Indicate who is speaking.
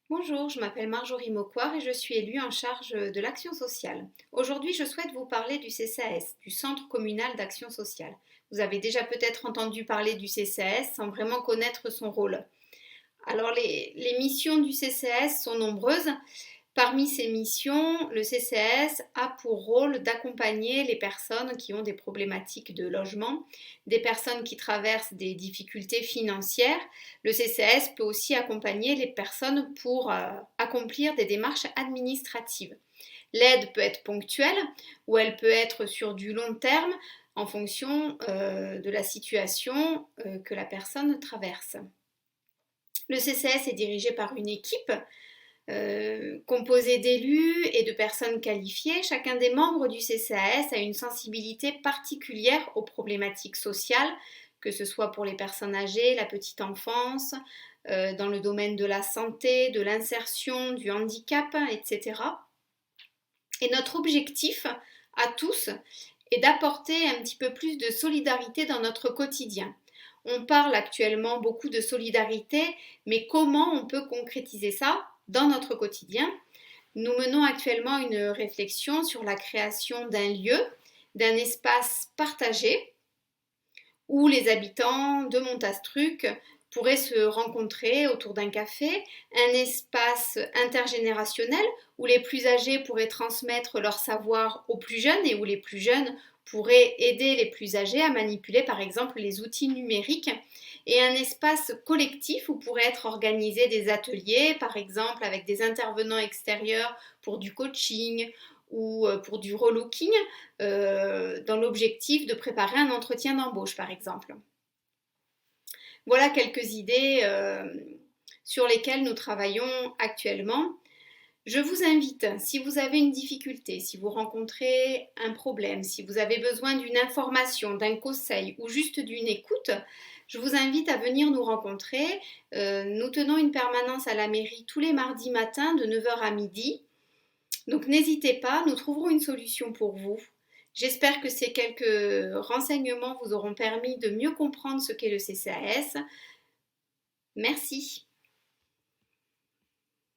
Speaker 1: Bonjour, je m'appelle Marjorie Maucoire et je suis élue en charge de l'action sociale. Aujourd'hui, je souhaite vous parler du CCAS, du Centre communal d'action sociale. Vous avez déjà peut-être entendu parler du CCAS sans vraiment connaître son rôle. Alors, les missions du CCAS sont nombreuses. Parmi ces missions, le CCAS a pour rôle d'accompagner les personnes qui ont des problématiques de logement, des personnes qui traversent des difficultés financières. Le CCAS peut aussi accompagner les personnes pour accomplir des démarches administratives. L'aide peut être ponctuelle ou elle peut être sur du long terme en fonction de la situation que la personne traverse. Le CCAS est dirigé par une équipe composé d'élus et de personnes qualifiées. Chacun des membres du CCAS a une sensibilité particulière aux problématiques sociales, que ce soit pour les personnes âgées, la petite enfance, dans le domaine de la santé, de l'insertion, du handicap, etc. Et notre objectif à tous est d'apporter un petit peu plus de solidarité dans notre quotidien. On parle actuellement beaucoup de solidarité, mais comment on peut concrétiser ça dans notre quotidien? Nous menons actuellement une réflexion sur la création d'un lieu, d'un espace partagé où les habitants de Montastruc pourraient se rencontrer autour d'un café, un espace intergénérationnel où les plus âgés pourraient transmettre leur savoir aux plus jeunes et où les plus jeunes pourraient aider les plus âgés à manipuler par exemple les outils numériques, et un espace collectif où pourraient être organisés des ateliers, par exemple avec des intervenants extérieurs pour du coaching ou pour du relooking, dans l'objectif de préparer un entretien d'embauche, par exemple. Voilà quelques idées sur lesquelles nous travaillons actuellement. Je vous invite, si vous avez une difficulté, si vous rencontrez un problème, si vous avez besoin d'une information, d'un conseil ou juste d'une écoute, je vous invite à venir nous rencontrer. Nous tenons une permanence à la mairie tous les mardis matins de 9 heures à midi. Donc n'hésitez pas, nous trouverons une solution pour vous. J'espère que ces quelques renseignements vous auront permis de mieux comprendre ce qu'est le CCAS. Merci.